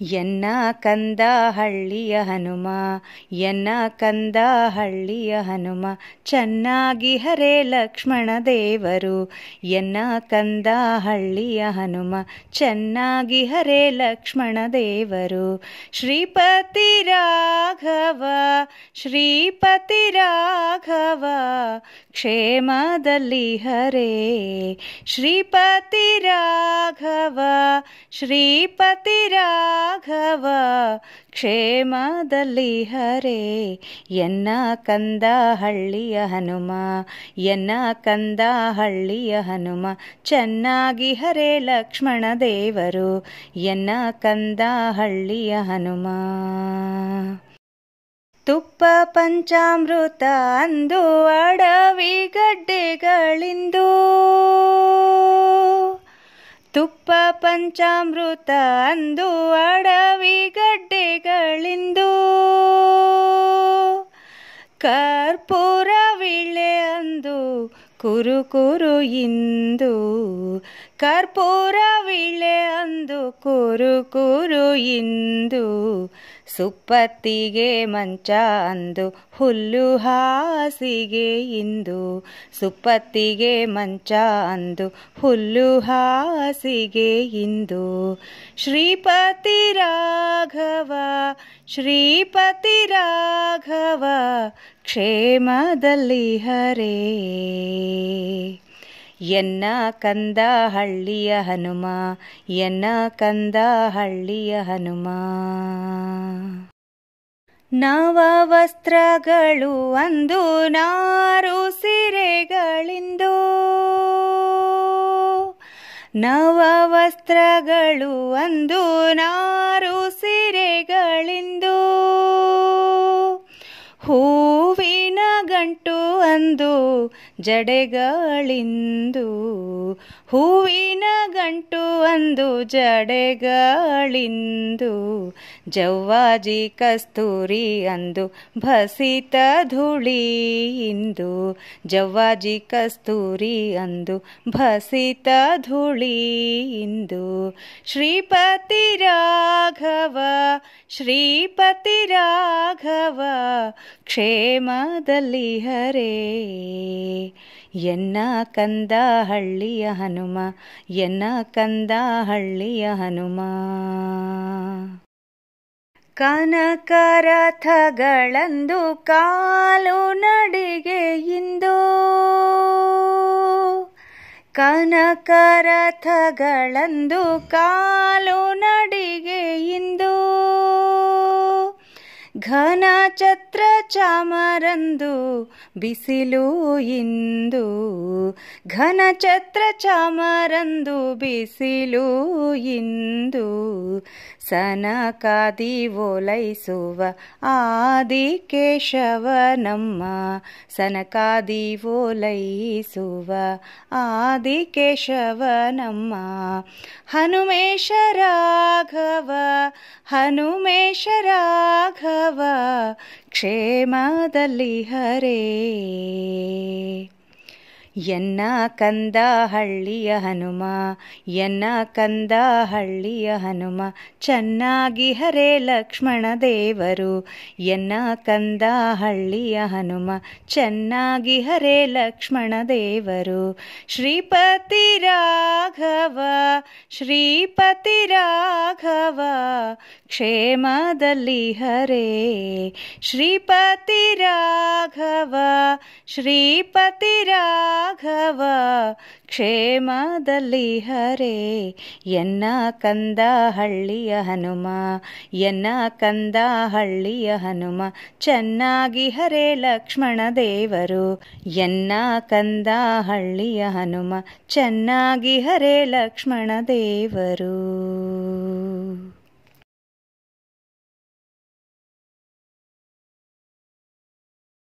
ಎನ್ನ ಕಂದ ಹಳ್ಳಿಯ ಹನುಮ, ಎನ್ನ ಕಂದ ಹಳ್ಳಿಯ ಹನುಮ, ಚೆನ್ನಾಗಿ ಹರೇ ಲಕ್ಷ್ಮಣ ದೇವರು. ಎನ್ನ ಕಂದ ಹಳ್ಳಿಯ ಹನುಮ, ಚೆನ್ನಾಗಿ ಹರೇ ಲಕ್ಷ್ಮಣ ದೇವರು. ಶ್ರೀಪತಿ ರಾಘವ, ಶ್ರೀಪತಿ ರಾಘವ, ಕ್ಷೇಮದಲ್ಲಿ ಹರೇ. ಶ್ರೀಪತಿ ರಾಘವ, ಶ್ರೀಪತಿ ರಾಘವ, ಕ್ಷೇಮದಲ್ಲಿ ಹರೇ. ಎನ್ನ ಕಂದ ಹಳ್ಳಿಯ ಹನುಮ, ಎನ್ನ ಕಂದ ಹಳ್ಳಿಯ ಹನುಮ, ಚೆನ್ನಾಗಿ ಹರೇ ಲಕ್ಷ್ಮಣ ದೇವರು. ಎನ್ನ ಕಂದ ಹಳ್ಳಿಯ ಹನುಮ. ತುಪ್ಪ ಪಂಚಾಮೃತ ಅಂದು ಅಡವಿ ಗಡ್ಡೆಗಳಿಂದು, ತುಪ್ಪ ಪಂಚಾಮೃತ ಅಂದು ಅಡವಿ ಗಡ್ಡೆಗಳಿಂದು, ಕರ್ಪೂರ ವಿಳೆ ಅಂದು ಕುರು ಕುರು ಇಂದು, ಕರ್ಪೂರ ವಿಳೆ ಅಂದು ಕುರು ಕುರು ಇಂದು, ಸುಪ್ಪತ್ತಿಗೆ ಮಂಚ ಅಂದು ಹುಲ್ಲು ಹಾಸಿಗೆ ಇಂದು, ಸುಪ್ಪತ್ತಿಗೆ ಮಂಚ ಅಂದು ಹುಲ್ಲು ಹಾಸಿಗೆ ಇಂದು. ಶ್ರೀಪತಿ ರಾಘವ, ಶ್ರೀಪತಿ ರಾಘವ, ಕ್ಷೇಮದಲ್ಲಿ ಹರೇ. ಎನ್ನ ಕಂದ ಹಳ್ಳಿಯ ಹನುಮ, ಎನ್ನ ಕಂದ ಹಳ್ಳಿಯ ಹನುಮ. ನವ ವಸ್ತ್ರಗಳು ಅಂದು ನಾರು ಸೀರೆಗಳಿಂದು, ನವ ವಸ್ತ್ರಗಳು ಅಂದು ನಾರು ಸೀರೆಗಳಿಂದು, ಹೂವಿನ ಗಂಟು ಅಂದು ಜಡೆಗಳಿಂದು, ಹೂವಿನ ಗಂಟು ಅಂದು ಜಡೆಗಳಿಂದು, ಜವ್ವಾಜಿ ಕಸ್ತೂರಿ ಅಂದು ಭಸಿತ ಧೂಳಿಯಿಂದು, ಜವ್ವಾಜಿ ಕಸ್ತೂರಿ ಅಂದು ಭಸಿತ ಧೂಳಿಯಿಂದು. ಶ್ರೀಪತಿ ರಾಘವ, ಶ್ರೀಪತಿ ರಾಘವ, ಕ್ಷೇಮದಲ್ಲಿ ಹರೇ. ಎನ್ನ ಕಂದ ಹಳ್ಳಿಯ ಹನುಮ, ಎನ್ನ ಕಂದ ಹಳ್ಳಿಯ ಹನುಮ. ಕನಕರಥಗಳಂದು ಕಾಲು ನಡಿಗೆಯಿಂದು, ಕನಕರಥಗಳಂದು ಕಾಲು ನಡಿಗೆಯಿಂದು, ಘನ ಛತ್ರ ಚಾಮರಂದು ಬಿಸಿಲು ಇಂದು, ಘನ ಛತ್ರ ಚಾಮರಂದು ಬಿಸಿಲು ಇಂದು, ಸನಕಾದಿ ಓಲೈಸುವ ಆದಿಕೇಶವ ನಮ್ಮ, ಸನಕಾದಿ ಓಲೈಸುವ ಆದಿಕೇಶವ ನಮ್ಮ. ಹನುಮೇಶ ರಾಘವ, ಹನುಮೇಶ ರಾಘವ, ಕ್ಷೇಮದಲ್ಲಿ ಹರೇ. ಎನ್ನ ಕಂದ ಹಳ್ಳಿಯ ಹನುಮ, ಎನ್ನ ಕಂದ ಹಳ್ಳಿಯ ಹನುಮ, ಚೆನ್ನಾಗಿ ಹರೇ ಲಕ್ಷ್ಮಣ ದೇವರು. ಎನ್ನ ಕಂದ ಹಳ್ಳಿಯ ಹನುಮ, ಚೆನ್ನಾಗಿ ಹರೇ ಲಕ್ಷ್ಮಣ ದೇವರು. ಶ್ರೀಪತಿ ರಾಘವ, ಶ್ರೀಪತಿ ರಾಘವ, ಕ್ಷೇಮದಲ್ಲಿ ಹರೇ. ಶ್ರೀಪತಿ ರಾಘವ, ಶ್ರೀಪತಿ ರಾಘವ, ಕ್ಷೇಮದಲ್ಲಿ ಹರೇ. ಎನ್ನ ಕಂದ ಹಳ್ಳಿಯ ಹನುಮ, ಎನ್ನ ಕಂದ ಹಳ್ಳಿಯ ಹನುಮ, ಚೆನ್ನಾಗಿ ಹರೇ ಲಕ್ಷ್ಮಣ ದೇವರು. ಎನ್ನ ಕಂದ ಹಳ್ಳಿಯ ಹನುಮ, ಚೆನ್ನಾಗಿ ಹರೇ ಲಕ್ಷ್ಮಣ ದೇವರು.